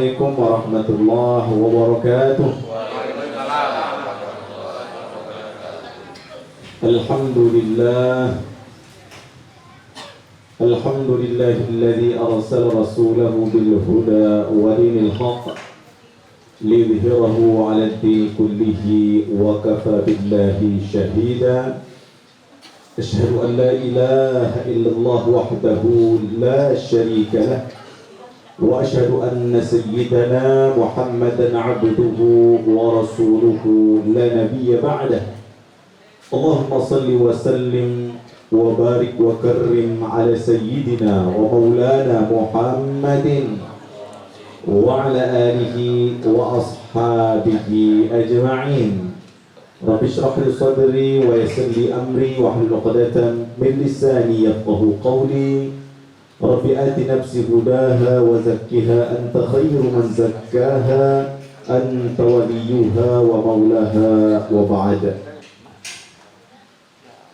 Assalamualaikum warahmatullahi wabarakatuh. Alhamdulillah. Alhamdulillahilladzi arsala rasulahu bil huda wa dinil haqq liyudhhirahu 'ala ad-din kullihi wa kafa billahi shahida. Asyhadu an la ilaha illallah wahdahu la syarika lah wa asyhadu anna sayyidana Muhammadan 'abduhu wa rasuluhu la nabiyya ba'dah. Allahumma salli wa sallim wa barik wa karrim ala sayyidina wa maulana Muhammadin wa ala alihi wa ashabihi ajma'in. Rabbi shrah li sadri wa yassir li amri wa hlul 'uqdatam min lisani yafqahu qawli. Rabbi ati nafsi hudaha wa zakkiha anta khairu man zakkaha anta waliyuha wa maulaha wa ba'da.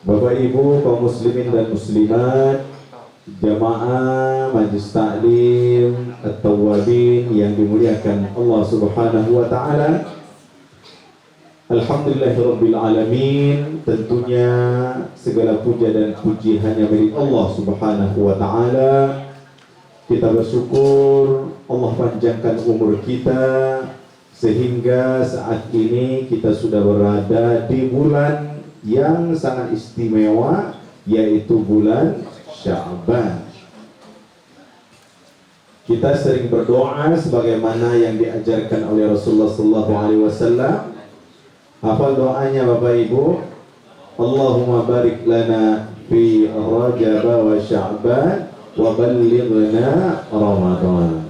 Bapak Ibu kaum muslimin dan muslimat, jamaah Majelis Taklim At-Tawwabin yang dimuliakan Allah Subhanahu wa taala. Alhamdulillahirabbil alamin. Tentunya segala puja dan puji hanya milik Allah Subhanahu wa taala. Kita bersyukur Allah panjangkan umur kita sehingga saat ini kita sudah berada di bulan yang sangat istimewa, yaitu bulan Sya'ban. Kita sering berdoa sebagaimana yang diajarkan oleh Rasulullah SAW. Hafal doanya Bapak Ibu. Allahumma barik lana fi Rajab wa Sya'ban wa ballighna Ramadan.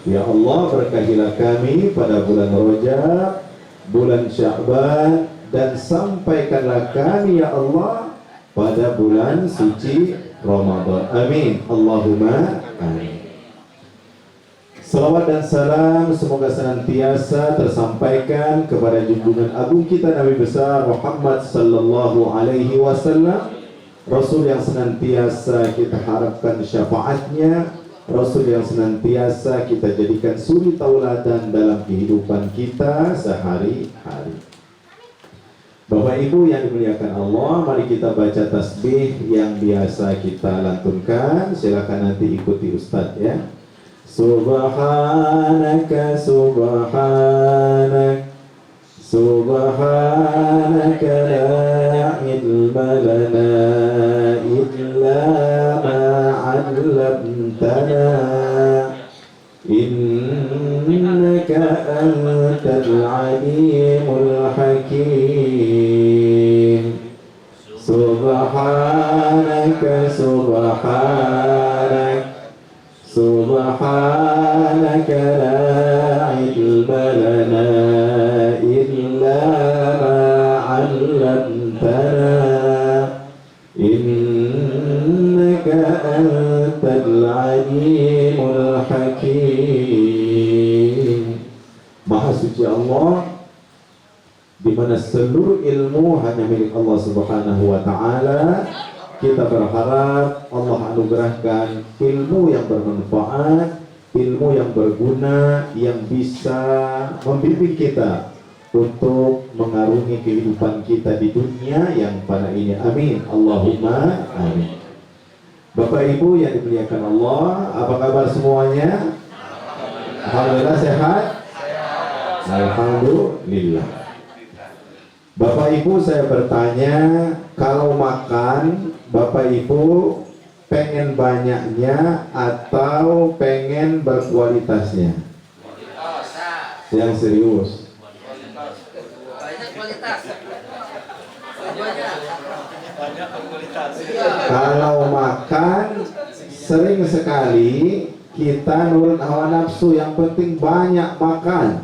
Ya Allah, berkahilah kami pada bulan Rajab, bulan Sya'ban, dan sampaikanlah kami ya Allah pada bulan suci Ramadan. Amin. Allahumma amin. Salawat dan salam semoga senantiasa tersampaikan kepada junjungan agung kita Nabi besar Muhammad sallallahu alaihi wasallam, Rasul yang senantiasa kita harapkan syafaatnya, Rasul yang senantiasa kita jadikan suri tauladan dalam kehidupan kita sehari-hari. Bapak Ibu yang dimuliakan Allah, mari kita baca tasbih yang biasa kita lantunkan. Silakan nanti ikuti Ustadz ya. Subhanaka subhanak subhanaka la ilma lana illa ma 'allamtana innaka antal alimul hakim. Subhanaka subhanak subhanaka la ilma lana illa ma 'allamtana innaka antal alimul hakim. Maha suci Allah, di mana seluruh ilmu hanya milik Allah Subhanahu wa taala. Kita berharap Allah anugerahkan ilmu yang bermanfaat, ilmu yang berguna, yang bisa membimbing kita untuk mengarungi kehidupan kita di dunia yang pada ini. Amin. Allahumma amin. Bapak Ibu yang dimuliakan Allah, apa kabar semuanya? Alhamdulillah sehat? Alhamdulillah. Bapak Ibu, saya bertanya, kalau makan Bapak Ibu pengen banyaknya atau pengen berkualitasnya? Yang serius. Kalau makan sering sekali kita nurut hawa nafsu, yang penting banyak makan.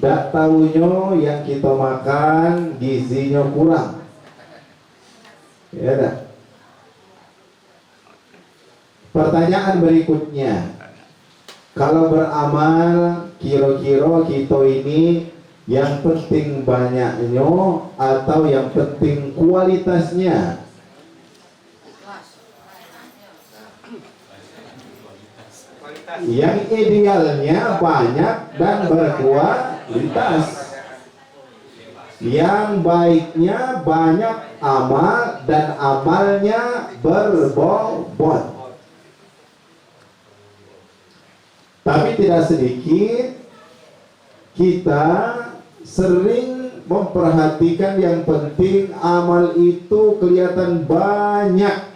Dak tahunya yang kita makan gizinya kurang. Ya dah. Pertanyaan berikutnya, kalau beramal kira-kira kita ini yang penting banyaknya atau yang penting kualitasnya? Yang idealnya banyak dan berkualitas. Yang baiknya banyak amal dan amalnya berbobot. Tapi tidak sedikit kita sering memperhatikan yang penting amal itu kelihatan banyak,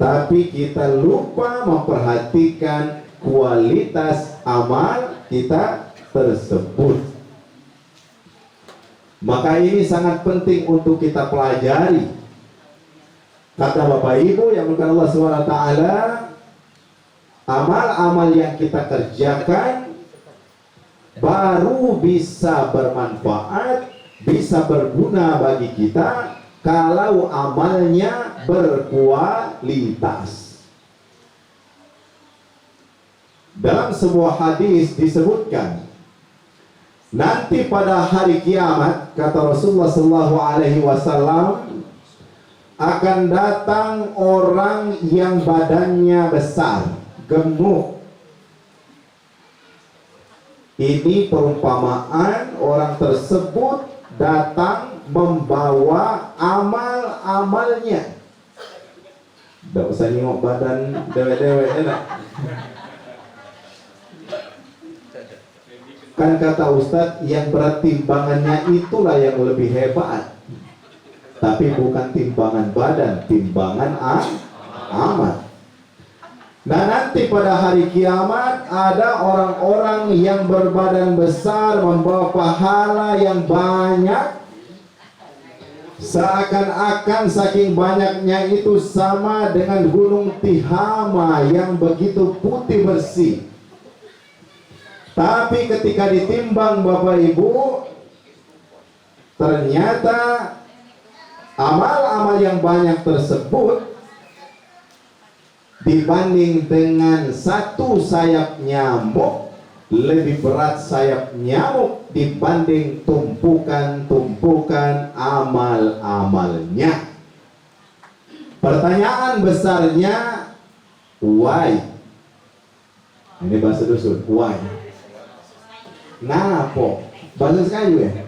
tapi kita lupa memperhatikan kualitas amal kita tersebut. Maka ini sangat penting untuk kita pelajari. Kata Bapak Ibu yang bukan Allah SWT, amal-amal yang kita kerjakan baru bisa bermanfaat, bisa berguna bagi kita kalau amalnya berkualitas. Dalam sebuah hadis disebutkan, nanti pada hari kiamat, kata Rasulullah SAW, akan datang orang yang badannya besar, gemuk. Ini perumpamaan orang tersebut datang membawa amal-amalnya. Tidak usah nengok badan dewek-dewek enak. Kan kata Ustadz, yang berat timbangannya itulah yang lebih hebat. Tapi bukan timbangan badan, timbangan amal. Nah, nanti pada hari kiamat ada orang-orang yang berbadan besar, membawa pahala yang banyak, seakan-akan saking banyaknya itu sama dengan gunung Tihama yang begitu putih bersih. Tapi ketika ditimbang Bapak Ibu, ternyata amal-amal yang banyak tersebut dibanding dengan satu sayap nyamuk, lebih berat sayap nyamuk dibanding tumpukan-tumpukan amal-amalnya. Pertanyaan besarnya, why? Ini bahasa dusun, why? Kenapa? Bahasa sekali ya?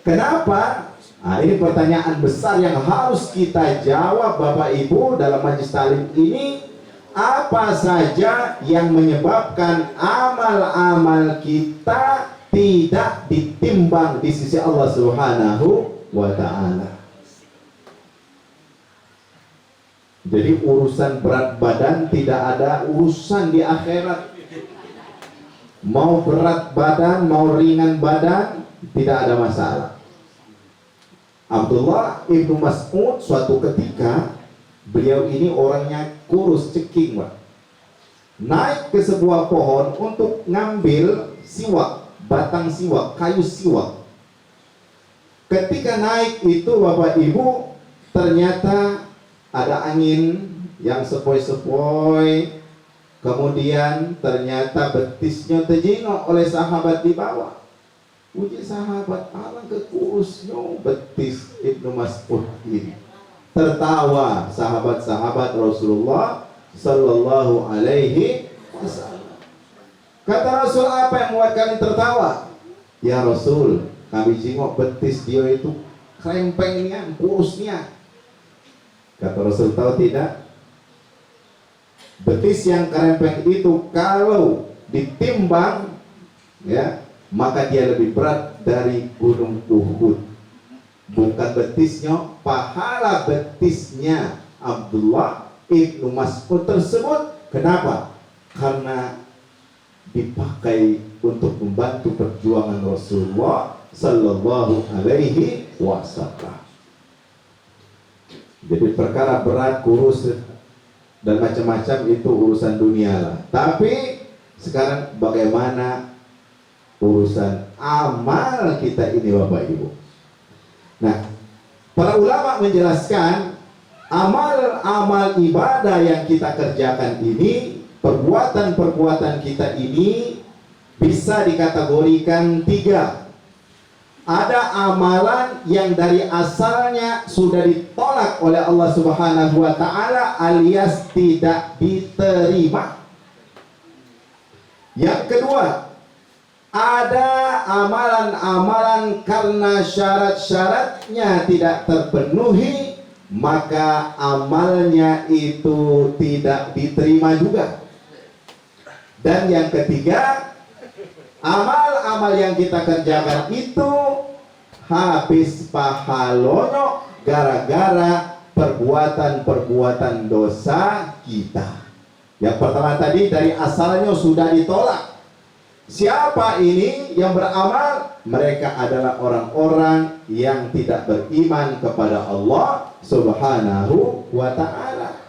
Kenapa? Nah, ini pertanyaan besar yang harus kita jawab Bapak Ibu dalam majelis taklim ini. Apa saja yang menyebabkan amal-amal kita tidak ditimbang di sisi Allah Subhanahu wa Ta'ala? Jadi urusan berat badan tidak ada urusan di akhirat. Mau berat badan, mau ringan badan, tidak ada masalah. Abdullah ibnu Mas'ud suatu ketika, beliau ini orangnya kurus ceking, Pak. Naik ke sebuah pohon untuk ngambil siwak, batang siwak, kayu siwak. Ketika naik itu Bapak Ibu, ternyata ada angin yang sepoi-sepoi. Kemudian ternyata betisnya terjengok oleh sahabat di bawah. Uji sahabat, alangkah kurusnya betis Ibnu Mas'ud ini. Tertawa sahabat-sahabat Rasulullah Sallallahu Alaihi Wasallam. Kata Rasul, apa yang membuat kalian tertawa? Ya Rasul, kami jengok betis dia itu krempengnya, kurusnya. Kata Rasul, tahu tidak? Betis yang krempeng itu kalau ditimbang, ya, maka dia lebih berat dari gunung Uhud. Bukan betisnya, pahala betisnya Abdullah ibnu Mas'ud tersebut. Kenapa? Karena dipakai untuk membantu perjuangan Rasulullah Sallallahu Alaihi Wasallam. Jadi perkara berat, kurus dan macam-macam itu urusan dunia lah. Tapi sekarang bagaimana urusan amal kita ini Bapak Ibu? Nah, para ulama menjelaskan amal-amal ibadah yang kita kerjakan ini, perbuatan-perbuatan kita ini bisa dikategorikan tiga. Ada amalan yang dari asalnya sudah ditolak oleh Allah Subhanahu wa taala alias tidak diterima. Yang kedua, ada amalan-amalan karena syarat-syaratnya tidak terpenuhi, maka amalnya itu tidak diterima juga. Dan yang ketiga, amal-amal yang kita kerjakan itu habis pahalonyo gara-gara perbuatan-perbuatan dosa kita. Yang pertama tadi dari asalnya sudah ditolak. Siapa ini yang beramal? Mereka adalah orang-orang yang tidak beriman kepada Allah Subhanahu wa ta'ala.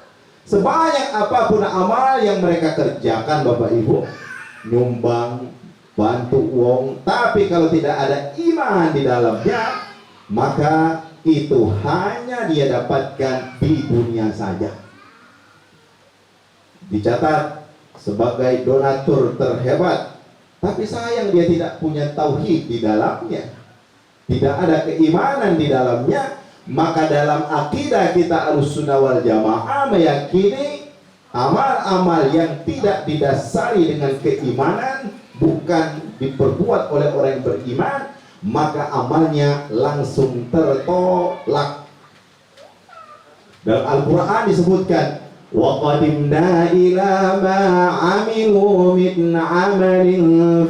Sebanyak apapun amal yang mereka kerjakan, Bapak Ibu, nyumbang, bantu wong, tapi kalau tidak ada iman di dalamnya, maka itu hanya dia dapatkan di dunia saja. Dicatat sebagai donatur terhebat, tapi sayang dia tidak punya tauhid di dalamnya, tidak ada keimanan di dalamnya. Maka dalam akidah kita Ahlussunnah wal Jamaah meyakini amal-amal yang tidak didasari dengan keimanan, bukan diperbuat oleh orang yang beriman, maka amalnya langsung tertolak. Dalam Al-Quran disebutkan, وَقَدِمْنَا إِلَى مَا عَمِلُوا مِنْ عَمَلٍ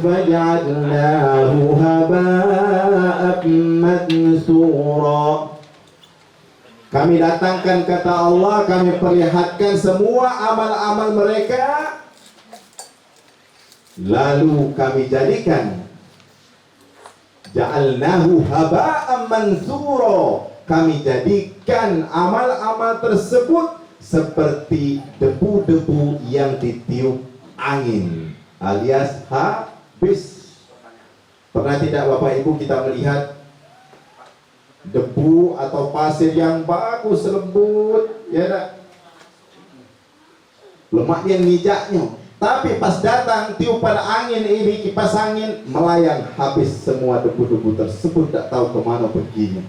فَجَعَلْنَاهُ هَبَاءً مَنْثُورًا. Kami datangkan, kata Allah, kami perlihatkan semua amal-amal mereka, lalu kami jadikan ja'alnahu haba'an mansura, kami jadikan amal-amal tersebut seperti debu-debu yang ditiup angin alias habis. Pernah tidak Bapak Ibu kita melihat debu atau pasir yang bagus, lembut, ya tak? Lemaknya mijaknya, tapi pas datang tiupan angin ini, kipas angin, melayang habis semua debu-debu tersebut, tidak tahu kemana perginya.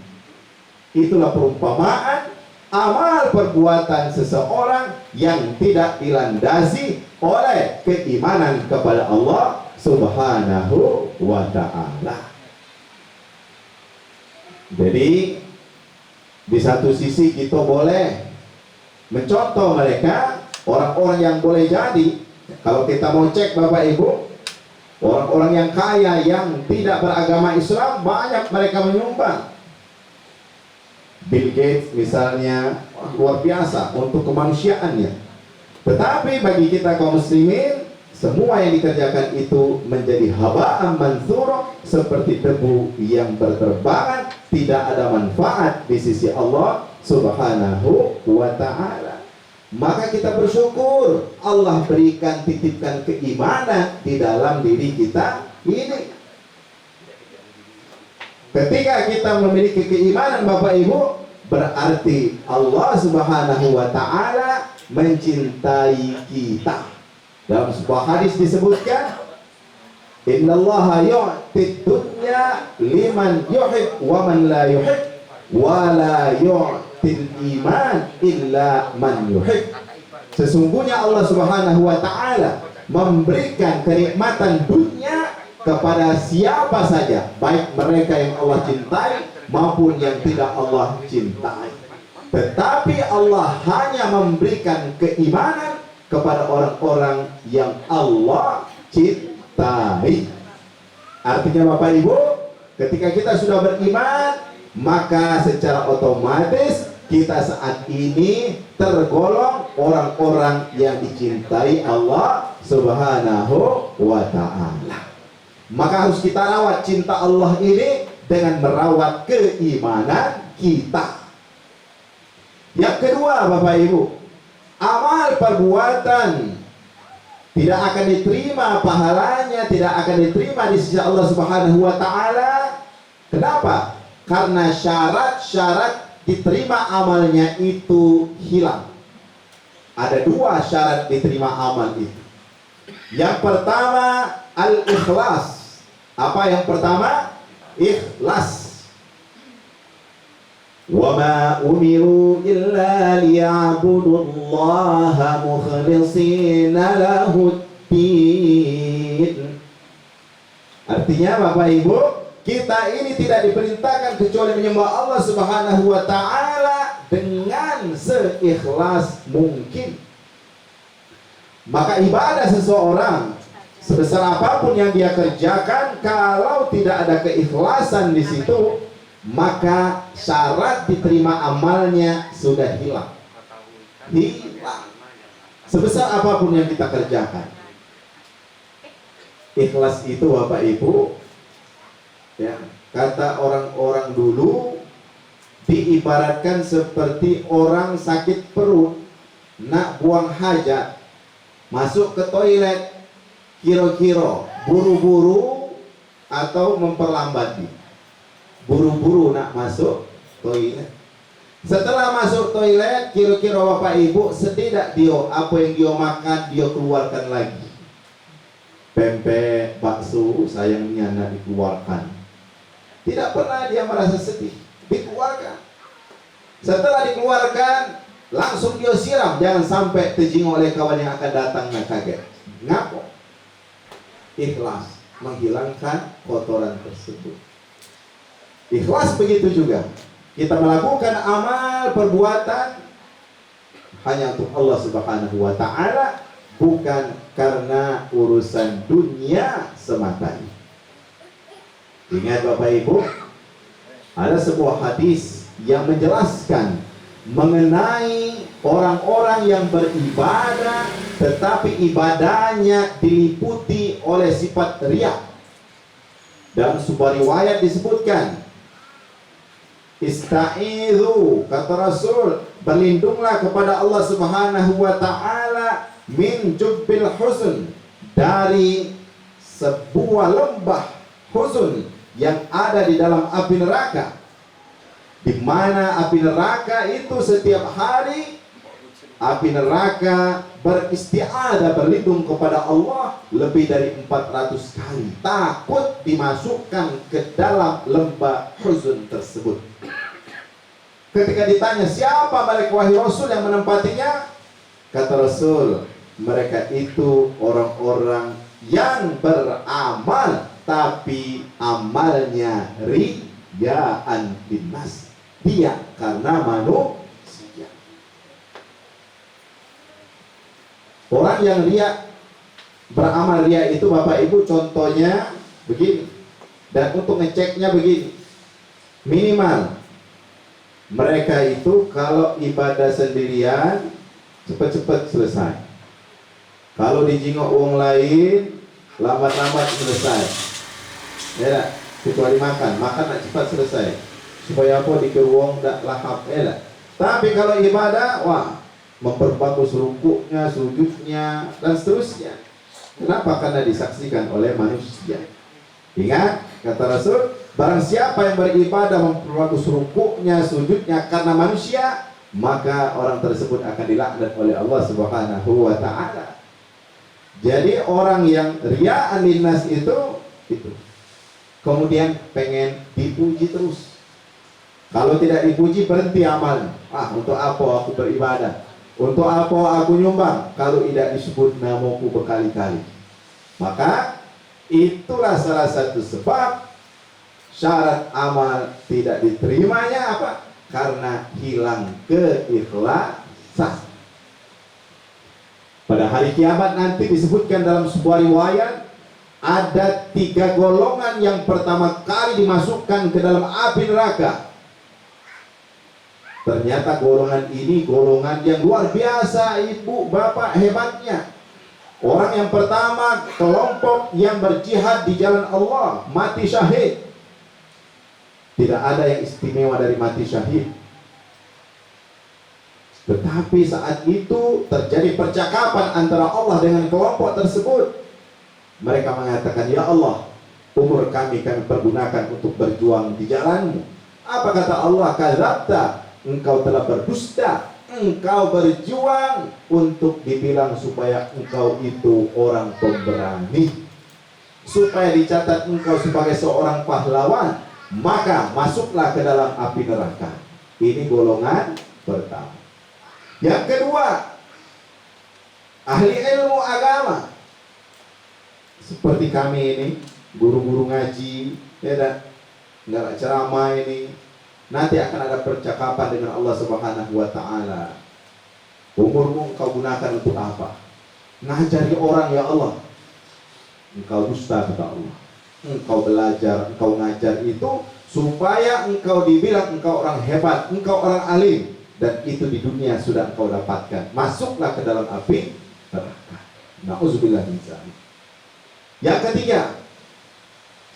Itulah perumpamaan amal perbuatan seseorang yang tidak dilandasi oleh keimanan kepada Allah Subhanahu wa ta'ala. Jadi di satu sisi kita boleh mencontoh mereka, orang-orang yang boleh jadi. Kalau kita mau cek Bapak Ibu, orang-orang yang kaya yang tidak beragama Islam, banyak mereka menyumbang. Bill Gates misalnya, luar biasa untuk kemanusiaannya. Tetapi bagi kita kaum muslimin, semua yang dikerjakan itu menjadi haba'an mansura, seperti debu yang berterbangan, tidak ada manfaat di sisi Allah Subhanahu wa ta'ala. Maka kita bersyukur Allah berikan, titipkan keimanan di dalam diri kita ini. Ketika kita memiliki keimanan Bapak Ibu, berarti Allah Subhanahu wa ta'ala mencintai kita. Dalam sebuah hadis disebutkan, innallaha yu'tid dunya liman yuhib wa man la yuhib wa la yu'til iman illa man yuhib. Sesungguhnya Allah Subhanahu wa ta'ala memberikan kenikmatan dunia kepada siapa saja, baik mereka yang Allah cintai maupun yang tidak Allah cintai. Tetapi Allah hanya memberikan keimanan kepada orang-orang yang Allah cintai. Artinya Bapak Ibu, ketika kita sudah beriman, maka secara otomatis kita saat ini tergolong orang-orang yang dicintai Allah Subhanahu wa ta'ala. Maka harus kita rawat cinta Allah ini dengan merawat keimanan kita. Yang kedua Bapak Ibu, amal perbuatan tidak akan diterima pahalanya, tidak akan diterima di sisi Allah Subhanahu wa ta'ala. Kenapa? Karena syarat-syarat diterima amalnya itu hilang. Ada dua syarat diterima amal itu. Yang pertama, al-ikhlas. Apa yang pertama? ikhlas. Wa ma umiru illa liya'budullaha mukhlishina lahuddin. Artinya Bapak Ibu, kita ini tidak diperintahkan kecuali menyembah Allah Subhanahu wa taala dengan seikhlas mungkin. Maka ibadah seseorang sebesar apapun yang dia kerjakan, kalau tidak ada keikhlasan di situ, maka syarat diterima amalnya sudah hilang. Hilang. Sebesar apapun yang kita kerjakan. Ikhlas itu Bapak Ibu, ya, kata orang-orang dulu, diibaratkan seperti orang sakit perut, nak buang hajat, masuk ke toilet, kira-kira buru-buru atau memperlambat. Buru-buru nak masuk toilet. Setelah masuk toilet, kira-kira Bapak Ibu, setidak dia apa yang dia makan dia keluarkan lagi. Pempek, bakso, sayangnya nak dikeluarkan. Tidak pernah dia merasa sedih, dikeluarkan. Setelah dikeluarkan, langsung dia siram, jangan sampai terjenguk oleh kawan yang akan datang dan kaget. Ngapa? Ikhlas menghilangkan kotoran tersebut. Ikhlas begitu juga. Kita melakukan amal perbuatan hanya untuk Allah Subhanahu wa taala, bukan karena urusan dunia semata. Ingat Bapak Ibu, ada sebuah hadis yang menjelaskan mengenai orang-orang yang beribadah tetapi ibadahnya diliputi oleh sifat riya. Dalam sebuah riwayat disebutkan, ista'idhu, kata Rasul, berlindunglah kepada Allah Subhanahu wa taala min jubbil huzn, dari sebuah lembah huzn yang ada di dalam api neraka, di mana api neraka itu setiap hari api neraka beristi'adah, berlindung kepada Allah lebih dari 400 kali, takut dimasukkan ke dalam lembah huzn tersebut. Ketika ditanya siapa mereka wahai Rasul yang menempatinya, kata Rasul, mereka itu orang-orang yang beramal tapi amalnya riya'an binnas, dia karena manusia. Orang yang riya, beramal riya itu Bapak Ibu contohnya begini, dan untuk ngeceknya begini, minimal mereka itu kalau ibadah sendirian cepat-cepat selesai. Kalau dijenguk orang lain, lambat-lambat selesai. Ya, kecuali makan nak cepat selesai. Supaya apa? Dikeruang tak lahap. Ya, tapi kalau ibadah, wah, memperbagus rukuknya, sujudnya, dan seterusnya. Kenapa? Karena disaksikan oleh manusia. Ingat, kata Rasul, barang siapa yang beribadah memperbagus rukuknya, sujudnya karena manusia, maka orang tersebut akan dilaknat oleh Allah Subhanahu wa taala. Jadi orang yang riya'an linnas itu kemudian pengen dipuji terus. Kalau tidak dipuji berhenti amal. Untuk apa aku beribadah? Untuk apa aku nyumbang kalau tidak disebut namaku berkali-kali? Maka itulah salah satu sebab syarat amal tidak diterimanya apa? Karena hilang keikhlasan. Pada hari kiamat nanti disebutkan dalam sebuah riwayat, ada 3 golongan yang pertama kali dimasukkan ke dalam api neraka. Ternyata golongan ini golongan yang luar biasa, ibu bapak, hebatnya. Orang yang pertama, kelompok yang berjihad di jalan Allah, mati syahid. Tidak ada yang istimewa dari mati syahid. Tetapi saat itu terjadi percakapan antara Allah dengan kelompok tersebut. Mereka mengatakan, ya Allah, umur kami pergunakan untuk berjuang di jalan-Mu. Apa kata Allah? Kadzabta, engkau telah berdusta. Engkau berjuang untuk dibilang supaya engkau itu orang pemberani, supaya dicatat engkau sebagai seorang pahlawan. maka masuklah ke dalam api neraka. Ini golongan pertama. Yang kedua, ahli ilmu agama seperti kami ini, guru-guru ngaji, ya dan nggak ceramah ini, nanti akan ada percakapan dengan Allah Subhanahu wa Ta'ala. Umurmu engkau gunakan untuk apa? Ngajari orang, ya Allah. Engkau dusta, kata Allah. Engkau belajar, engkau ngajar itu supaya engkau dibilang engkau orang hebat, engkau orang alim, dan itu di dunia sudah engkau dapatkan. Masuklah ke dalam api neraka. Nauzubillah min dzalik. Yang ketiga,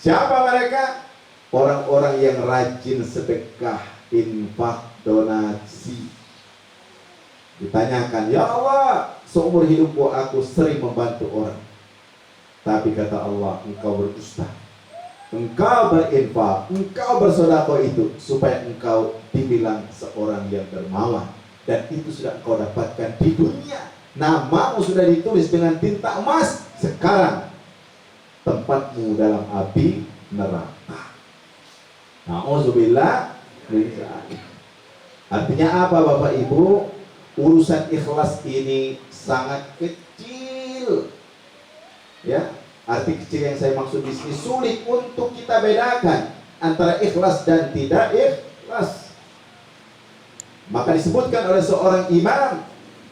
siapa mereka? Orang-orang yang rajin sedekah, infak, donasi. Ditanyakan, ya Allah, seumur hidupku aku sering membantu orang. Tapi kata Allah, engkau berdusta. Engkau berinfak, engkau bersedekah itu supaya engkau dibilang seorang yang dermawan, dan itu sudah engkau dapatkan di dunia. Namamu sudah ditulis dengan tinta emas. Sekarang tempatmu dalam api neraka. Nauzubillah. Artinya apa Bapak Ibu? Urusan ikhlas ini sangat kecil. Ya, arti kecil yang saya maksud di sini sulit untuk kita bedakan antara ikhlas dan tidak ikhlas. Maka disebutkan oleh seorang imam,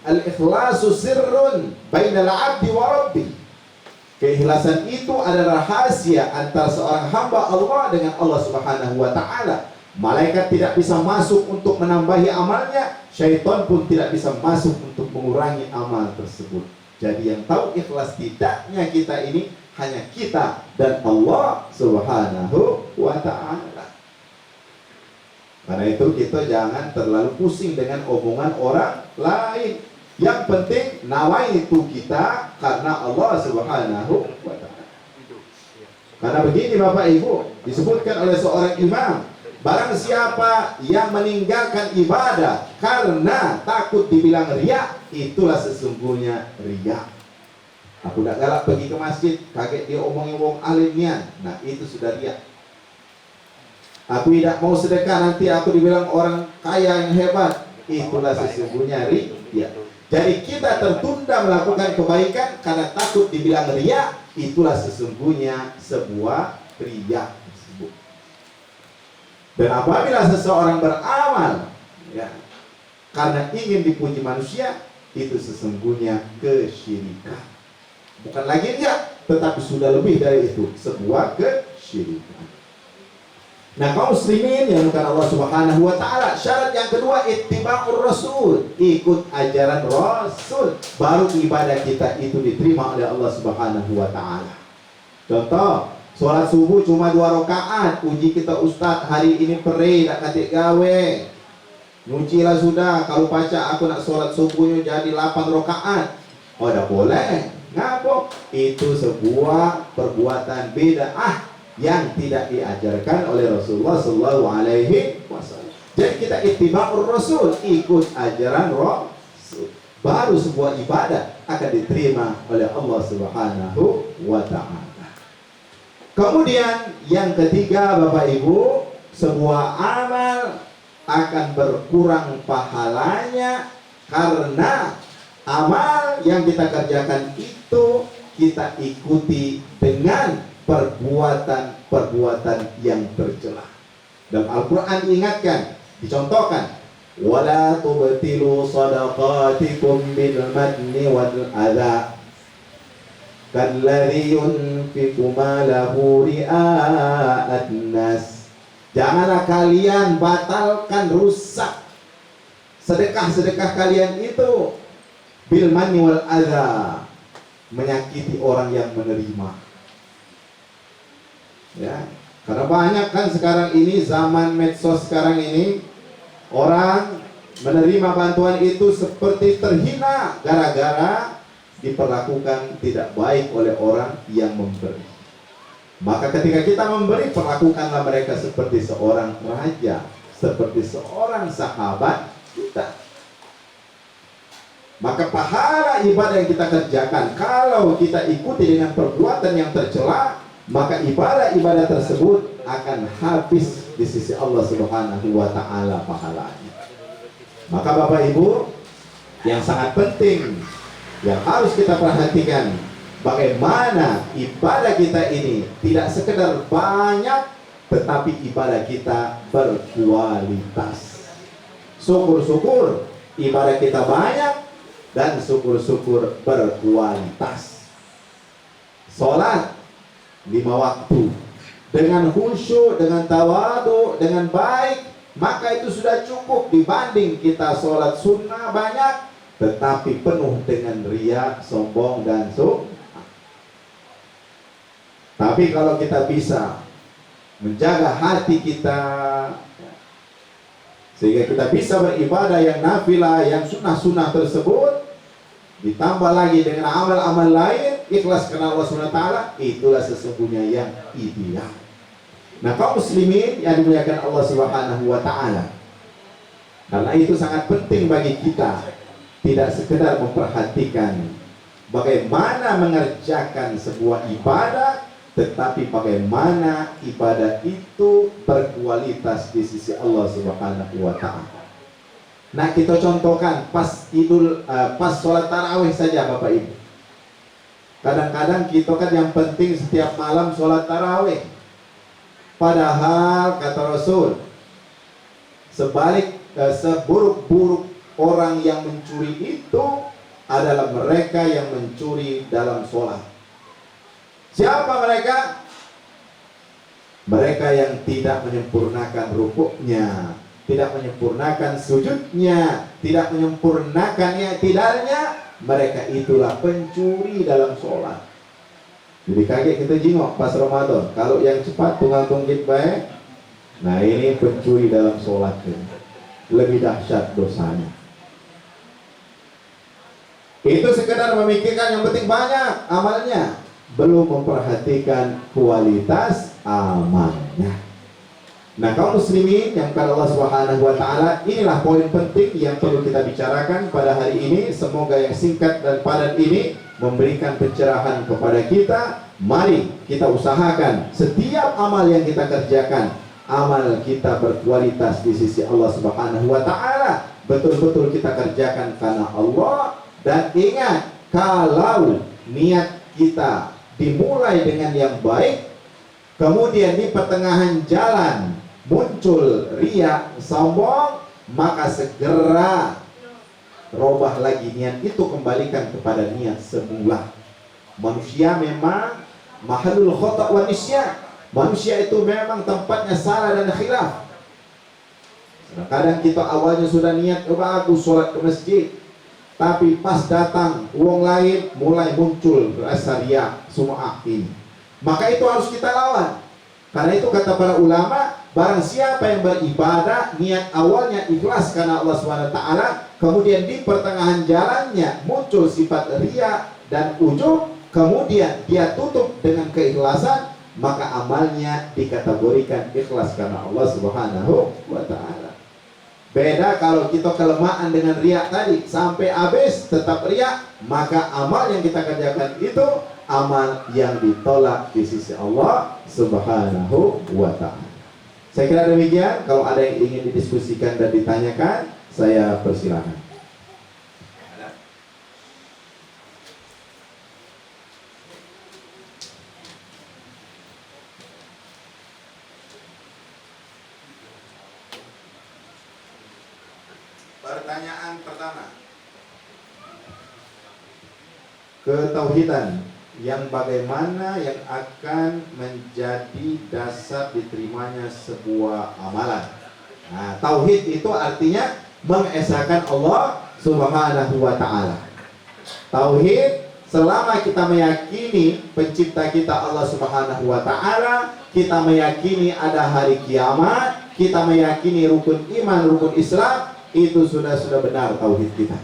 al-ikhlasu sirrun bainal 'abdi wa rabbi. Keikhlasan itu adalah rahasia antara seorang hamba Allah dengan Allah Subhanahu wa Ta'ala. Malaikat tidak bisa masuk untuk menambahi amalnya, syaitan pun tidak bisa masuk untuk mengurangi amal tersebut. Jadi yang tahu ikhlas tidaknya kita ini hanya kita dan Allah Subhanahu wa Ta'ala. Karena itu kita jangan terlalu pusing dengan omongan orang lain. Yang penting nawaitu kita karena Allah Subhanahu wa Ta'ala. Karena begini Bapak Ibu, disebutkan oleh seorang imam, barang siapa yang meninggalkan ibadah karena takut dibilang riya, itulah sesungguhnya riya. Aku tidak galak pergi ke masjid, kaget dia omongin wong alimnya, nah itu sudah riya. Aku tidak mau sedekah, nanti aku dibilang orang kaya yang hebat, itulah sesungguhnya riya. Jadi kita tertunda melakukan kebaikan karena takut dibilang riya, itulah sesungguhnya sebuah riya tersebut. Dan apabila seseorang beramal ya, karena ingin dipuji manusia, itu sesungguhnya kesyirikan. Bukan lagi riya, tetapi sudah lebih dari itu, sebuah kesyirikan. Nah, kaum muslimin yang bukan Allah Subhanahu wa Ta'ala, syarat yang kedua ittiba'ur rasul, ikut ajaran Rasul, baru ibadah kita itu diterima oleh Allah Subhanahu wa Ta'ala. Contoh, sholat subuh cuma 2 rakaat, uji kita ustaz hari ini peri tak katik gawe, nyucilah sudah, kalau baca aku nak sholat subuhnya jadi 8 rakaat, oh dah boleh, ngapa? Itu sebuah perbuatan bid'ah yang tidak diajarkan oleh Rasulullah Sallallahu Alaihi Wasallam. Jadi kita ittiba'ur Rasul, ikut ajaran Rasul, baru sebuah ibadah akan diterima oleh Allah Subhanahu wa Ta'ala. Kemudian yang ketiga Bapak Ibu, sebuah amal akan berkurang pahalanya karena amal yang kita kerjakan itu kita ikuti dengan perbuatan-perbuatan yang tercela. Dalam Al-Quran diingatkan, dicontohkan, wala tubtilu sadaqatikum bil manni wal adha kalladzi yunfiqu malahu ria'an nas. Janganlah kalian batalkan, rusak sedekah-sedekah kalian itu bil manni wal adha, menyakiti orang yang menerima. Ya, karena banyak kan sekarang ini, zaman medsos sekarang ini, orang menerima bantuan itu seperti terhina gara-gara diperlakukan tidak baik oleh orang yang memberi. Maka ketika kita memberi, perlakukanlah mereka seperti seorang raja, seperti seorang sahabat kita. Maka pahala ibadah yang kita kerjakan, kalau kita ikuti dengan perbuatan yang tercela, maka ibadah-ibadah tersebut akan habis di sisi Allah Subhanahu wa taala pahalanya. Maka Bapak Ibu, yang sangat penting yang harus kita perhatikan, bagaimana ibadah kita ini tidak sekedar banyak, tetapi ibadah kita berkualitas. Syukur-syukur ibadah kita banyak, dan syukur-syukur berkualitas. Sholat 5 waktu dengan khusyuk, dengan tawadu, dengan baik, maka itu sudah cukup dibanding kita sholat sunnah banyak tetapi penuh dengan riya, sombong, dan sum'ah. Tapi kalau kita bisa menjaga hati kita sehingga kita bisa beribadah yang nafilah, yang sunnah-sunnah tersebut, ditambah lagi dengan amal-amal lain, ikhlas karena Allah SWT, itulah sesungguhnya yang ideal. Nah, kaum muslimin yang dimuliakan Allah Subhanahu wa taala, karena itu sangat penting bagi kita tidak sekedar memperhatikan bagaimana mengerjakan sebuah ibadah, tetapi bagaimana ibadah itu berkualitas di sisi Allah Subhanahu wa taala. Nah, kita contohkan pas sholat tarawih saja Bapak Ibu. Kadang-kadang kita kan yang penting setiap malam sholat tarawih. Padahal kata Rasul, seburuk-buruk orang yang mencuri itu adalah mereka yang mencuri dalam sholat. Siapa mereka? Mereka yang tidak menyempurnakan rukuknya, tidak menyempurnakan sujudnya, tidak menyempurnakan i'tidalnya. Mereka itulah pencuri dalam sholat. Jadi kaget kita jengok pas Ramadan, kalau yang cepat tunggang-tunggit baik, nah ini pencuri dalam sholat, lebih dahsyat dosanya. Itu sekedar memikirkan yang penting banyak amalnya, belum memperhatikan kualitas amalnya. Nah, kaum muslimin yang kepada Allah Subhanahu wa taala, inilah poin penting yang perlu kita bicarakan pada hari ini. Semoga yang singkat dan padat ini memberikan pencerahan kepada kita. Mari kita usahakan setiap amal yang kita kerjakan, amal kita berkualitas di sisi Allah Subhanahu wa taala. Betul-betul kita kerjakan karena Allah. Dan ingat, kalau niat kita dimulai dengan yang baik, kemudian di pertengahan jalan muncul riya, sombong, maka segera robah lagi niat itu, kembalikan kepada niat semula. Manusia memang mahalul khata' wa nisyan. Manusia itu memang tempatnya salah dan khilaf. Kadang kita awalnya sudah niat bagus sholat ke masjid, tapi pas datang uang lain mulai muncul rasa riya, sum'ah ini. Maka itu harus kita lawan. Karena itu kata para ulama, barang siapa yang beribadah niat awalnya ikhlas karena Allah SWT, kemudian di pertengahan jalannya muncul sifat riya dan ujub, kemudian dia tutup dengan keikhlasan, maka amalnya dikategorikan ikhlas karena Allah Subhanahu wa taala. Beda kalau kita kelemahan dengan riya tadi, sampai habis tetap riya, maka amal yang kita kerjakan itu amal yang ditolak di sisi Allah Subhanahu wa ta'ala. Saya kira demikian. Kalau ada yang ingin didiskusikan dan ditanyakan, saya persilakan. Pertanyaan pertama, ketauhidan yang bagaimana yang akan menjadi dasar diterimanya sebuah amalan. Nah, tauhid itu artinya mengesahkan Allah Subhanahu wa ta'ala. Tauhid, selama kita meyakini pencipta kita Allah Subhanahu wa ta'ala, kita meyakini ada hari kiamat, kita meyakini rukun iman, rukun Islam, itu sudah benar tauhid kita.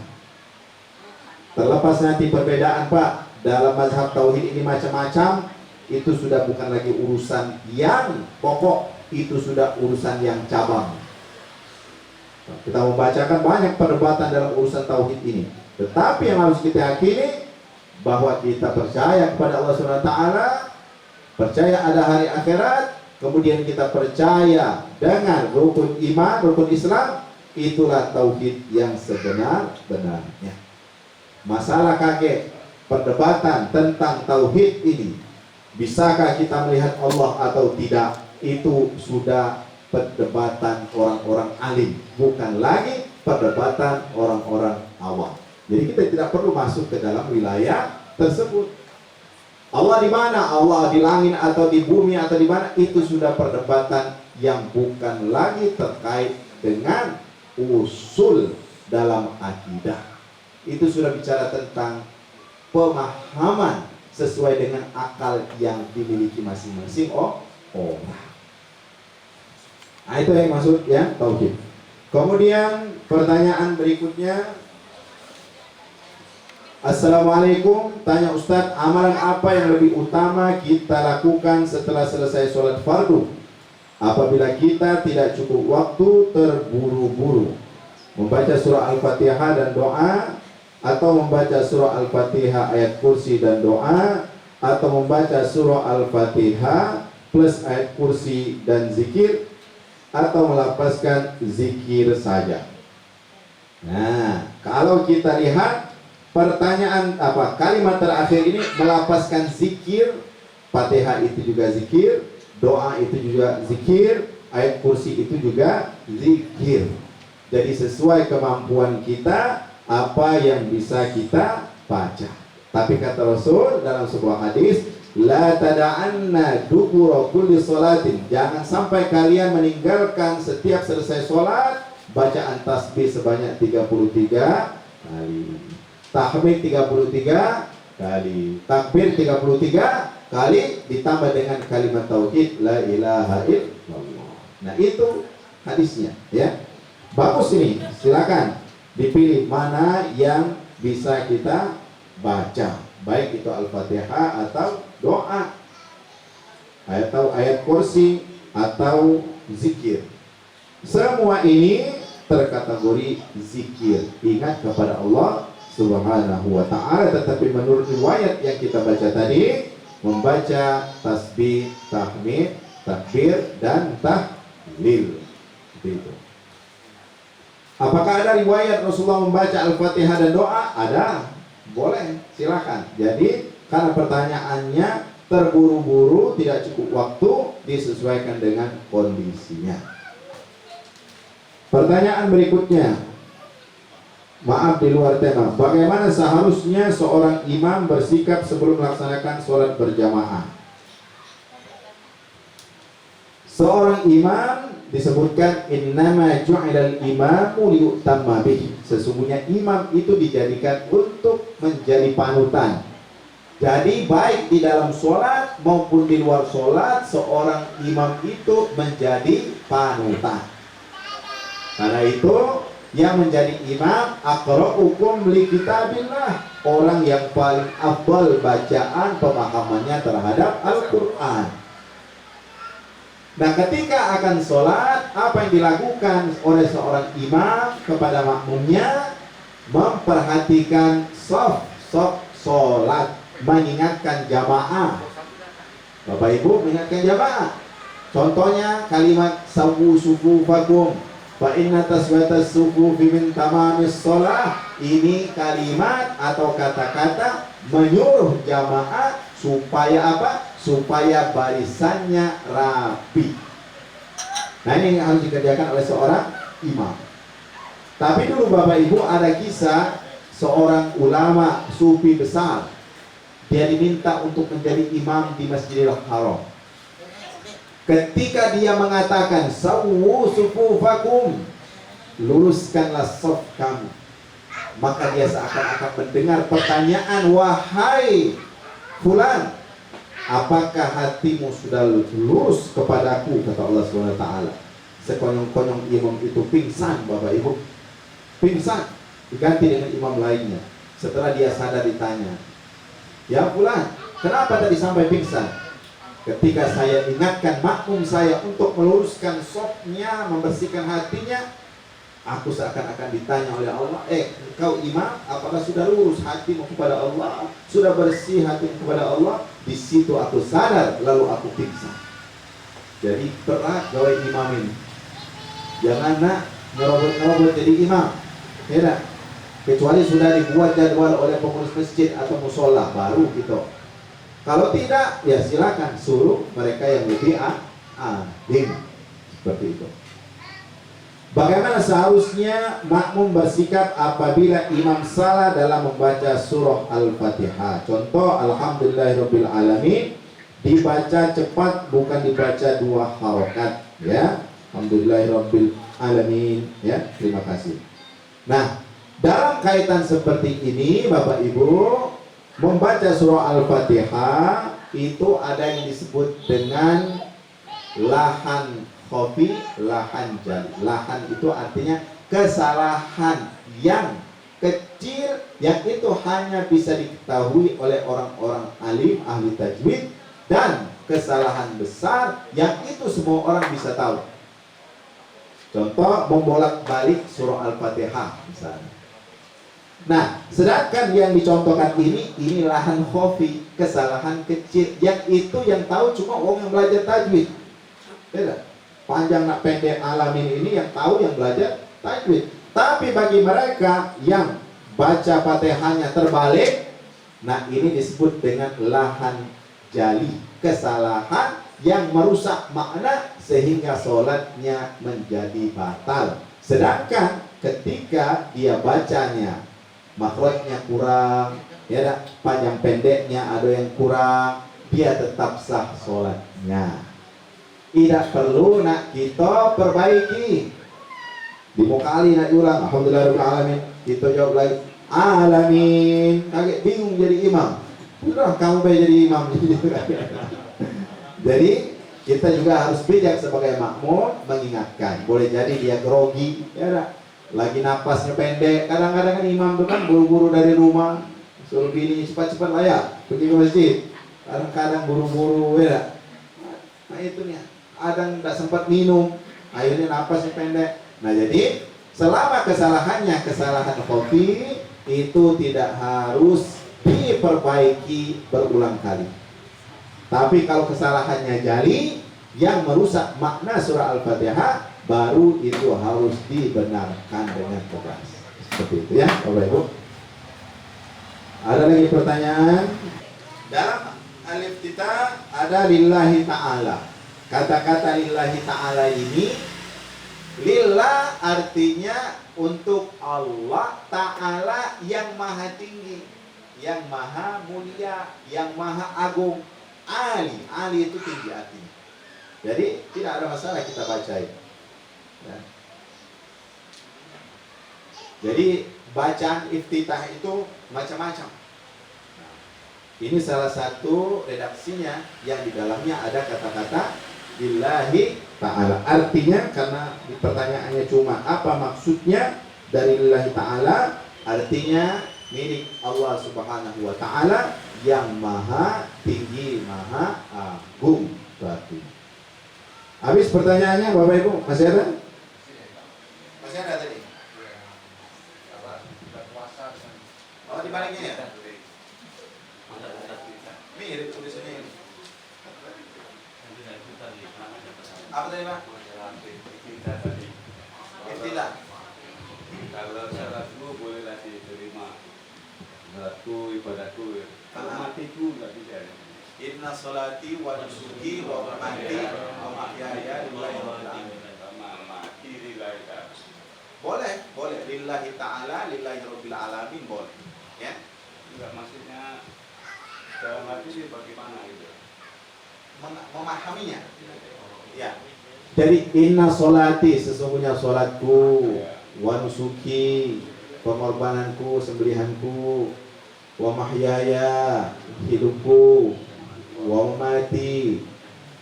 Terlepas nanti perbedaan Pak dalam mazhab tauhid ini macam-macam, itu sudah bukan lagi urusan yang pokok, itu sudah urusan yang cabang. Kita membacakan banyak perdebatan dalam urusan tauhid ini, tetapi yang harus kita yakini bahwa kita percaya kepada Allah SWT, percaya ada hari akhirat, kemudian kita percaya dengan rukun iman, rukun Islam, itulah tauhid yang sebenar-benarnya. Masalah kakek, perdebatan tentang tauhid ini, bisakah kita melihat Allah atau tidak, itu sudah perdebatan orang-orang alim, bukan lagi perdebatan orang-orang awam. Jadi kita tidak perlu masuk ke dalam wilayah tersebut. Allah di mana? Allah di langit atau di bumi atau di mana? Itu sudah perdebatan yang bukan lagi terkait dengan usul dalam akidah. Itu sudah bicara tentang pemahaman sesuai dengan akal yang dimiliki masing-masing orang. Nah, itu yang maksud ya tauhid. Kemudian pertanyaan berikutnya, Assalamualaikum, tanya Ustadz, amalan apa yang lebih utama kita lakukan setelah selesai sholat fardu apabila kita tidak cukup waktu, terburu-buru? Membaca surah Al-Fatihah dan doa, atau membaca surah Al-Fatihah ayat kursi dan doa, atau membaca surah Al-Fatihah plus ayat kursi dan zikir, atau melafazkan zikir saja? Nah, kalau kita lihat pertanyaan kalimat terakhir ini, melafazkan zikir, Fatihah itu juga zikir, doa itu juga zikir, ayat kursi itu juga zikir. Jadi sesuai kemampuan kita apa yang bisa kita baca. Tapi kata Rasul dalam sebuah hadis, la tada'anna dubura kulli sholatin, jangan sampai kalian meninggalkan setiap selesai sholat bacaan tasbih sebanyak 33 kali, tahmid 33 kali, takbir 33 kali, ditambah dengan kalimat tauhid la ilaha illallah. Nah, itu hadisnya ya. Bagus ini, silakan dipilih mana yang bisa kita baca, baik itu Al-Fatihah atau doa, atau ayat kursi atau zikir. Semua ini terkategori zikir, ingat kepada Allah Subhanahu wa ta'ala. Tetapi menurut riwayat yang kita baca tadi, membaca tasbih, tahmid, takbir, dan tahlil. Itu. Apakah ada riwayat Rasulullah membaca Al-Fatihah dan doa? Ada, boleh, silakan. Jadi karena pertanyaannya terburu-buru, tidak cukup waktu, disesuaikan dengan kondisinya. Pertanyaan berikutnya, maaf di luar tema, bagaimana seharusnya seorang imam bersikap sebelum melaksanakan sholat berjamaah? Seorang imam disebutkan innama ju'ilal imamu liyutamma bih, sesungguhnya imam itu dijadikan untuk menjadi panutan. Jadi baik di dalam sholat maupun di luar sholat, seorang imam itu menjadi panutan. Karena itu yang menjadi imam aqra'ukum li kitabillah, orang yang paling afdal bacaan pemahamannya terhadap Al-Quran. Nah, ketika akan sholat, apa yang dilakukan oleh seorang imam kepada makmumnya? Memperhatikan sof sholat, mengingatkan jamaah. Bapak Ibu mengingatkan jamaah. Contohnya kalimat sawu sufufakum fa inna tasbatas sufufi min tamamis sholah. Ini kalimat atau kata-kata menyuruh jamaah supaya apa? Supaya barisannya rapi. Nah, ini yang harus dikerjakan oleh seorang imam. Tapi dulu Bapak Ibu ada kisah seorang ulama sufi besar. Dia diminta untuk menjadi imam di Masjidil Haram. Ketika dia mengatakan sawu sufufakum, luruskanlah shaf kamu, maka dia seakan-akan mendengar pertanyaan, wahai fulan, apakah hatimu sudah lurus kepadaku? Kata Allah SWT. Sekonyong-konyong imam itu pingsan, Bapak Ibu, pingsan, diganti dengan imam lainnya. Setelah dia sadar ditanya, ya fulan, kenapa tadi sampai pingsan? Ketika saya ingatkan makmum saya untuk meluruskan shafnya, membersihkan hatinya, aku seakan-akan ditanya oleh Allah, engkau imam, apakah sudah lurus hatimu kepada Allah? Sudah bersih hatimu kepada Allah? Di situ aku sadar, lalu aku pingsan. Jadi berat gawe imam ini. Jangan nak ngerobot-ngerobot jadi imam. Ya, kecuali sudah dibuat jadwal oleh pengurus masjid atau musola baru gitu. Kalau tidak, ya silakan suruh mereka yang lebih alim seperti itu. Bagaimana seharusnya makmum bersikap apabila imam salah dalam membaca surah Al-Fatihah? Contoh, Alhamdulillahirabbil alamin dibaca cepat, bukan dibaca 2 harokat, ya. Alhamdulillahirabbil alamin, ya. Terima kasih. Nah, dalam kaitan seperti ini, Bapak Ibu, membaca surah Al-Fatihah itu ada yang disebut dengan lahan khofi, lahan jali. Lahan itu artinya kesalahan yang kecil yang itu hanya bisa diketahui oleh orang-orang alim ahli tajwid, dan kesalahan besar yang itu semua orang bisa tahu. Contoh, membolak-balik surah Al-Fatihah misalnya. Nah, sedangkan yang dicontohkan ini lahan khofi, kesalahan kecil yang itu yang tahu cuma orang yang belajar tajwid. Tidak. Panjang nak pendek alamin ini yang tahu yang belajar tajwid. Tapi bagi mereka yang baca Fatihahnya terbalik, nah ini disebut dengan lahan jali, kesalahan yang merusak makna sehingga sholatnya menjadi batal. Sedangkan ketika dia bacanya makhrajnya kurang, ya, panjang pendeknya ada yang kurang, dia tetap sah sholatnya. Tidak perlu nak kita perbaiki. Di muka kali nak diulang Alhamdulillahirabbil alamin, kita jawab lagi alamin, kaget bingung jadi imam. Udah kamu jadi imam. Jadi kita juga harus bijak sebagai makmum mengingatkan. Boleh jadi dia grogi, ya, lagi napasnya pendek. Kadang-kadang kan imam itu kan buru-buru dari rumah, suruh bini cepat-cepat lah ya pergi ke masjid. Kadang-kadang buru-buru, ya. Nah itu nih, kadang tidak sempat minum, akhirnya napasnya pendek. Nah jadi selama kesalahannya kesalahan khofi, itu tidak harus diperbaiki berulang kali. Tapi kalau kesalahannya jali yang merusak makna surah Al-Fatihah, baru itu harus dibenarkan dengan tegas. Seperti itu ya Bapak Ibu. Ada lagi pertanyaan? Dalam alif kita ada lillahi ta'ala. Kata-kata lillahi ta'ala ini, lillah artinya untuk Allah ta'ala yang maha tinggi, yang maha mulia, yang maha agung. Ali itu tinggi artinya. Jadi tidak ada masalah kita bacain, ya. Jadi bacaan iftitah itu macam-macam. Nah, ini salah satu redaksinya yang di dalamnya ada kata-kata lillahi ta'ala. Artinya, karena pertanyaannya cuma apa maksudnya dari lillahi ta'ala, artinya milik Allah subhanahu wa ta'ala yang maha tinggi, maha agung. Berarti habis pertanyaannya Bapak Ibu, masih ada? Masih ada tadi? Oh, dibaliknya ya? Mirip tulisannya ini. Apa tadi Pak? Iftitah. Kalau syaratku bolehlah diterima. Syaratku ibadahku, matiku nggak bisa. Inna sholati wa nusuki wa mamati wa mahyaya lillahi Mati lillahi ta'ala. Boleh lillahi ta'ala, lillahi rabbil alamin, boleh. Ya? Enggak, maksudnya dalam hati sih bagaimana gitu. Memahaminya. Ya. Jadi inna sholati, sesungguhnya sholatku, wa nusuki, pengorbananku, sembelihanku, wa mahyaya, hidupku, wa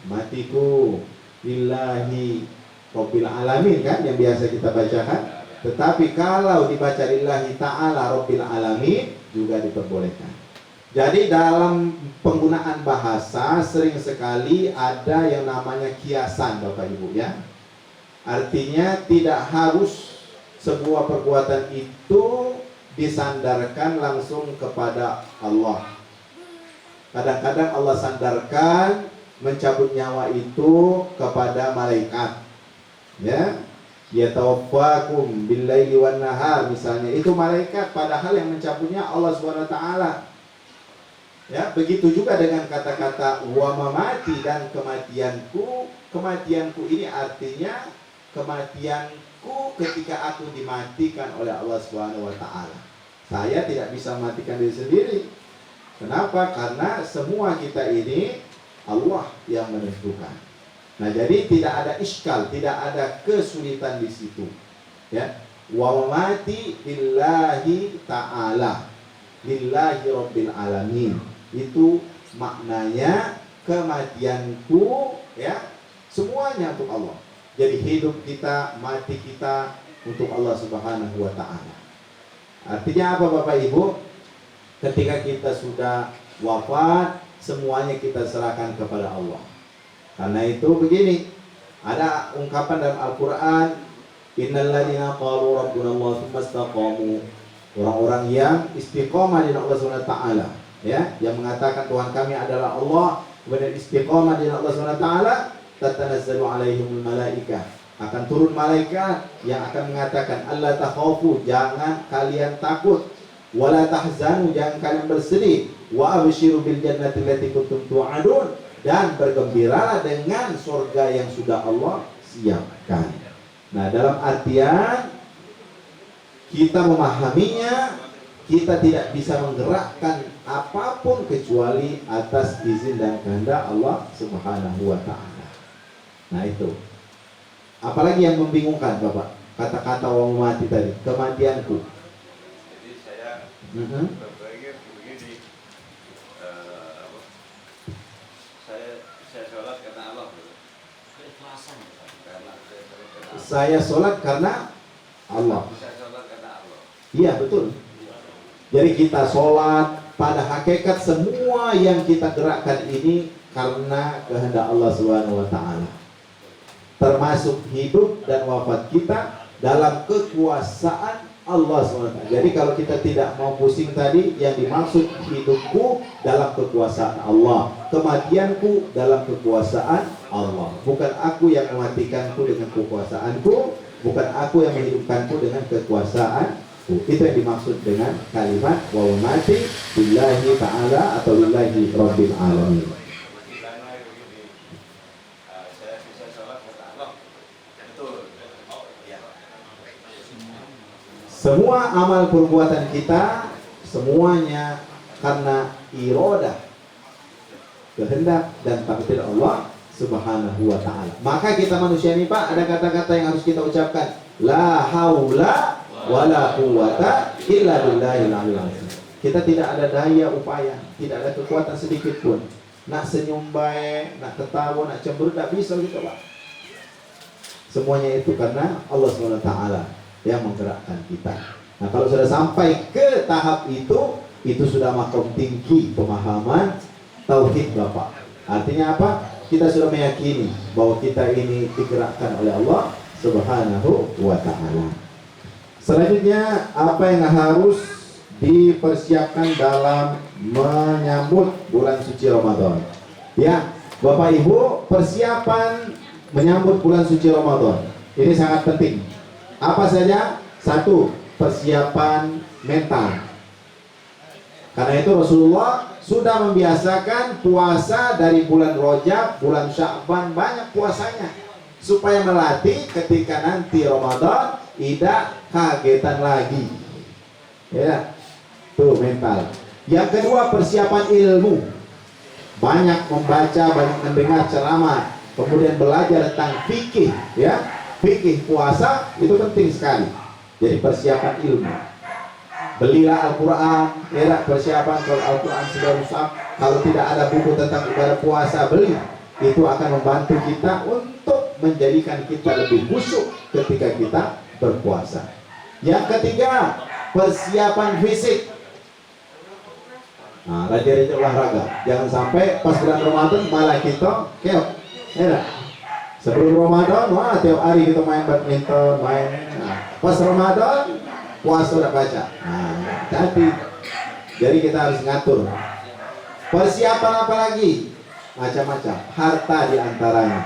matiku, lillahi rabbil alamin, kan yang biasa kita bacakan. Tetapi kalau dibaca lillahi ta'ala rabbil alamin juga diperbolehkan. Jadi dalam penggunaan bahasa sering sekali ada yang namanya kiasan Bapak Ibu, ya. Artinya tidak harus sebuah perbuatan itu disandarkan langsung kepada Allah. Kadang-kadang Allah sandarkan mencabut nyawa itu kepada malaikat. Ya, yatawaffakum billaili wan nahar misalnya, itu malaikat, padahal yang mencabutnya Allah Subhanahu wa taala. Ya, begitu juga dengan kata-kata wa mamati, dan kematianku. Kematianku ini artinya kematianku ketika aku dimatikan oleh Allah Subhanahu wa taala. Saya tidak bisa mematikan diri sendiri. Kenapa? Karena semua kita ini Allah yang menentukan. Nah, jadi tidak ada iskal, tidak ada kesulitan di situ. Ya, wa mamati lillahi ta'ala, lillahi rabbil alamin. Itu maknanya kematianku, ya, semuanya untuk Allah. Jadi hidup kita, mati kita untuk Allah Subhanahu wa taala. Artinya apa Bapak Ibu? Ketika kita sudah wafat, semuanya kita serahkan kepada Allah. Karena itu begini, ada ungkapan dalam Al-Quran, innal ladzina qalu rabbuna Allah tsumma istaqamu, orang-orang yang istiqomah di Allah Subhanahu wa taala, ya, yang mengatakan Tuhan kami adalah Allah, kemudian istiqomah di Allah Subhanahu wa taala, tatanazzalu alaihimul malaikah, akan turun malaikat yang akan mengatakan alla takhafu, jangan kalian takut, wala tahzanu, jangan kalian bersedih, wa absyiru bil jannati allati kuntum tu'adun, dan bergembiralah dengan surga yang sudah Allah siapkan. Nah, dalam artian kita memahaminya, kita tidak bisa menggerakkan apapun kecuali atas izin dan kehendak Allah Subhanahu wa taala. Nah, itu. Apalagi yang membingungkan Bapak? Kata-kata orang mati tadi, kematianku. Jadi saya berpikir begini, saya sholat karena Allah, keikhlasan, karena Saya sholat karena Allah. saya sholat karena Allah. Iya, betul. Jadi kita sholat, pada hakikat semua yang kita gerakkan ini karena kehendak Allah Subhanahu wa taala. Termasuk hidup dan wafat kita dalam kekuasaan Allah SWT. Jadi kalau kita tidak mau pusing tadi, yang dimaksud hidupku dalam kekuasaan Allah, kematianku dalam kekuasaan Allah. Bukan aku yang mematikanku dengan kekuasaanku, bukan aku yang menghidupkanku dengan kekuasaanku. Itu yang dimaksud dengan kalimat wa mati billahi ta'ala atau billahi rabbil alamin. Istilahnya begini, saya bisa sholat karena Allah. Betul. Oh iya. Semua amal perbuatan kita semuanya karena irodah, kehendak dan takdir Allah Subhanahu wa taala. Maka kita manusia ini Pak, ada kata-kata yang harus kita ucapkan, la haula wala quwata illa billahil aliyil azim. Kita tidak ada daya upaya, tidak ada kekuatan sedikit pun. Nak senyum baik, nak ketawa, nak cemburu, tak bisa gitu Pak. Semuanya itu karena Allah Subhanahu wa taala yang menggerakkan kita. Nah, kalau sudah sampai ke tahap itu sudah makom tinggi pemahaman tauhid Bapak. Artinya apa? Kita sudah meyakini bahwa kita ini digerakkan oleh Allah Subhanahu wa taala. Selanjutnya, apa yang harus dipersiapkan dalam menyambut bulan suci Ramadan? Ya, Bapak Ibu, persiapan menyambut bulan suci Ramadan ini sangat penting. Apa saja? Satu, persiapan mental. Karena itu Rasulullah sudah membiasakan puasa dari bulan Rajab, bulan Sya'ban, banyak puasanya, supaya melatih ketika nanti Ramadan tidak kagetan lagi. Ya, tuh mental. Yang kedua, persiapan ilmu. Banyak membaca, banyak mendengar ceramah, kemudian belajar tentang fikih, ya. Fikih puasa itu penting sekali. Jadi persiapan ilmu. Belilah Al-Quran, ya, persiapan kalau Al-Quran sudah rusak, kalau tidak ada buku tentang ibadah puasa, beli. Itu akan membantu kita untuk menjadikan kita lebih khusyuk ketika kita berpuasa. Yang ketiga, persiapan fisik. Nah, latihan itu olahraga. Jangan sampai pas bulan Ramadan malah kita keok. Ya, sebelum Ramadan, wah tiap hari kita main badminton, main. Nah, pas Ramadan, puasa udah baca. Nah, jadi kita harus ngatur. Persiapan apa lagi? macam-macam. Harta diantaranya.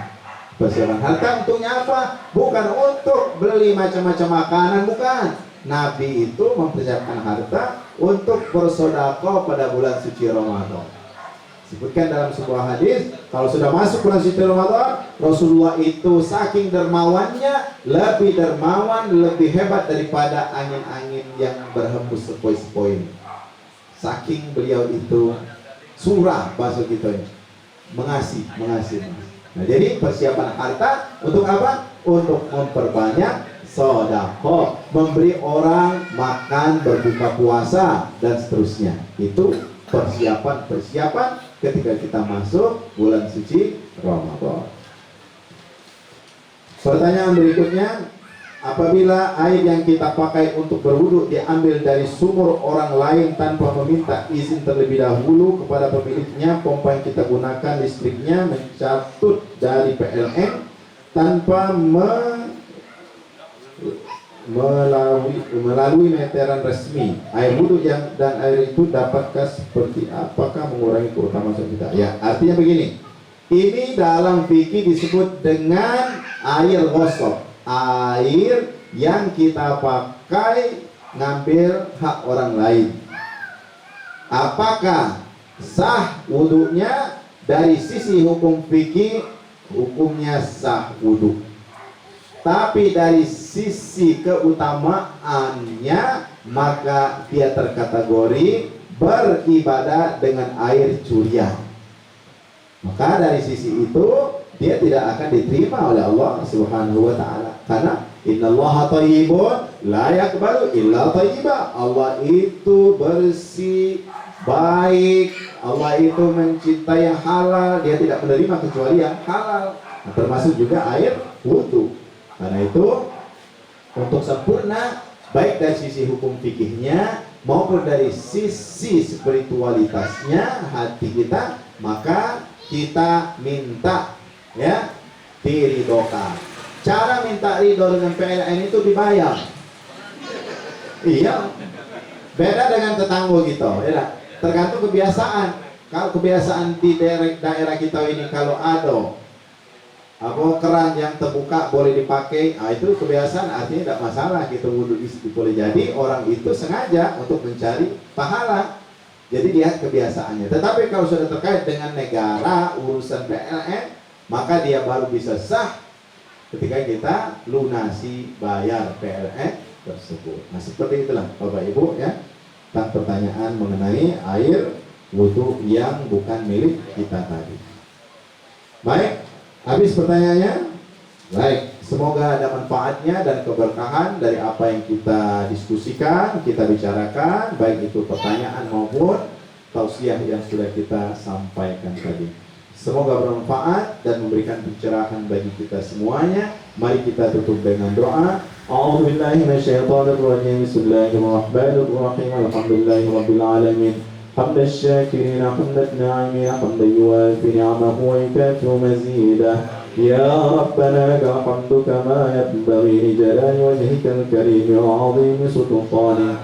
Persiapan harta untuknya apa? Bukan untuk beli macam-macam makanan, bukan. Nabi itu mempersiapkan harta untuk bersedekah pada bulan suci Ramadan. Sebutkan dalam sebuah hadis, kalau sudah masuk bulan suci Ramadan, Rasulullah itu saking dermawannya, lebih dermawan, lebih hebat daripada angin-angin yang berhembus sepoi-sepoi. Saking beliau itu surah bahasa kita ini, mengasihi. Nah, jadi persiapan harta untuk apa? Untuk memperbanyak sedekah, memberi orang makan berbuka puasa dan seterusnya. Itu persiapan ketika kita masuk bulan suci Ramadan. Pertanyaan berikutnya, apabila air yang kita pakai untuk berwudu diambil dari sumur orang lain tanpa meminta izin terlebih dahulu kepada pemiliknya, pompa yang kita gunakan listriknya mencatut dari PLN tanpa melalui meteran resmi, air wudhu dan air itu dapatkah seperti apakah mengurangi keutamaan kita? Ya, artinya begini, ini dalam fikih disebut dengan air ghusl, air yang kita pakai ngambil hak orang lain. Apakah sah wudhunya? Dari sisi hukum fikih, hukumnya sah wudhu. Tapi dari sisi keutamaannya, maka dia terkategori beribadah dengan air curian. Maka dari sisi itu dia tidak akan diterima oleh Allah Subhanahu wa taala. Karena innallaha thayyibun la yaqbalu illa thayyiba. Allah itu bersih, baik. Allah itu mencintai yang halal, dia tidak menerima kecuali yang halal. Nah, termasuk juga air wudu. Karena itu untuk sempurna baik dari sisi hukum fikihnya maupun dari sisi spiritualitasnya hati kita, maka kita minta ya diridokan. Cara minta ridho dengan PLN itu dibayar. Iya. Beda dengan tetangga kita, ya. Tergantung kebiasaan. Kalau kebiasaan di daerah kita ini, kalau ada keran yang terbuka boleh dipakai, itu kebiasaan, artinya tidak masalah kita wudhu itu boleh. Jadi orang itu sengaja untuk mencari pahala, jadi lihat kebiasaannya. Tetapi kalau sudah terkait dengan negara, urusan PLN, maka dia baru bisa sah ketika kita lunasi bayar PLN tersebut. Nah, seperti itulah Bapak Ibu ya, tentang pertanyaan mengenai air wudhu yang bukan milik kita tadi. Baik, habis pertanyaannya. Baik, semoga ada manfaatnya dan keberkahan dari apa yang kita diskusikan, kita bicarakan, baik itu pertanyaan maupun tausiah yang sudah kita sampaikan tadi. Semoga bermanfaat dan memberikan pencerahan bagi kita semuanya. Mari kita tutup dengan doa. A'udzubillahi minasyaitonirrajim. Bismillahirrahmanirrahim. Alhamdulillahirabbil alamin. حمد الشاكرين حمد الناعمين حمدا يوافي نعمه ويكافئ مزيده يا ربنا لك الحمد كما ينبغي لجلال وجهك الكريم وعظيم سلطانك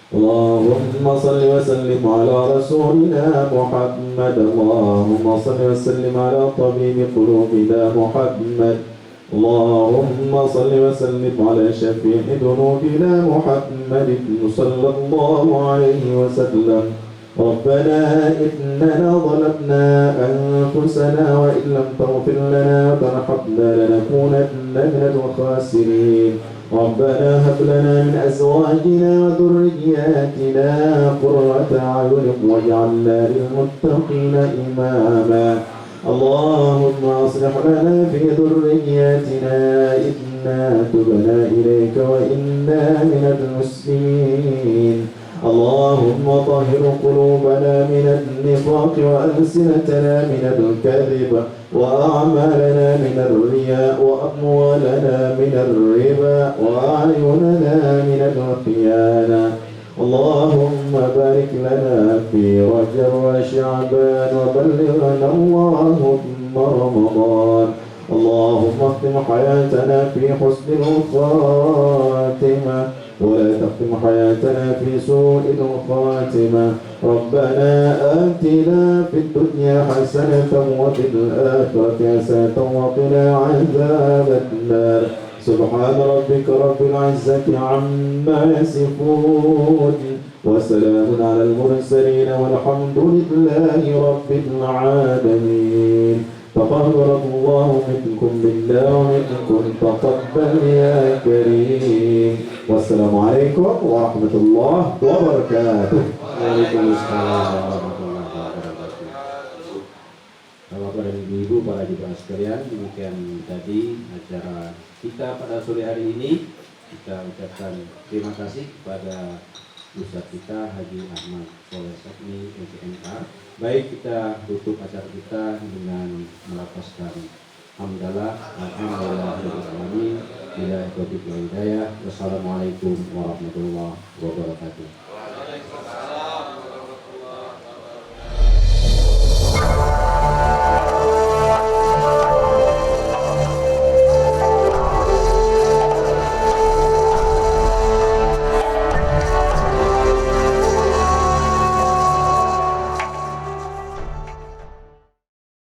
اللهم صل وسلم على رسولنا محمد اللهم صل وسلم على طبيب قلوبنا محمد اللهم صل وسلم على شفيع ذنوبنا محمد صلى الله عليه وسلم ربنا إننا ظلمنا أنفسنا وإن لم تغفر لنا وترحمنا لنكونن من الخاسرين ربنا هب لنا من أزواجنا وذرياتنا قرة أعين واجعلنا للمتقين إماما اللهم اصلح لنا في ذرياتنا إنا تبنا إليك وإنا من المسلمين اللهم طهر قلوبنا من النفاق وألسنتنا من الكذب وأعمالنا من الرياء وأموالنا من الربا وأعيننا من الخيانة اللهم بارك لنا في رجب وشعبان وبلغنا اللهم رمضان اللهم اختم حياتنا في حسن الخاتمة ولا تختم حياتنا في سوء الخاتمة. ربنا آتنا في الدنيا حسنة وفي الآخرة حسنة وقنا عذاب النار. سبحان ربك رب العزة عما يصفون وسلام على المرسلين والحمد لله رب العالمين. تقبل الله منكم بالله ومنكم تقبل يا كريم. والسلام عليكم ورحمة الله وبركاته. Waalaikumsalam warahmatullahi wabarakatuh. Bapak dan Ibu, para jemaah sekalian, demikian tadi acara kita pada sore hari ini. Kita ucapkan terima kasih kepada Ustadz kita Haji Ahmad Soleh Sakmi MPMK. Baik, kita tutup acara kita dengan melafazkan hamdalah, alhamdulillahirabbil alamin, bila taufiq wal hidayah. Wassalamualaikum warahmatullahi wabarakatuh.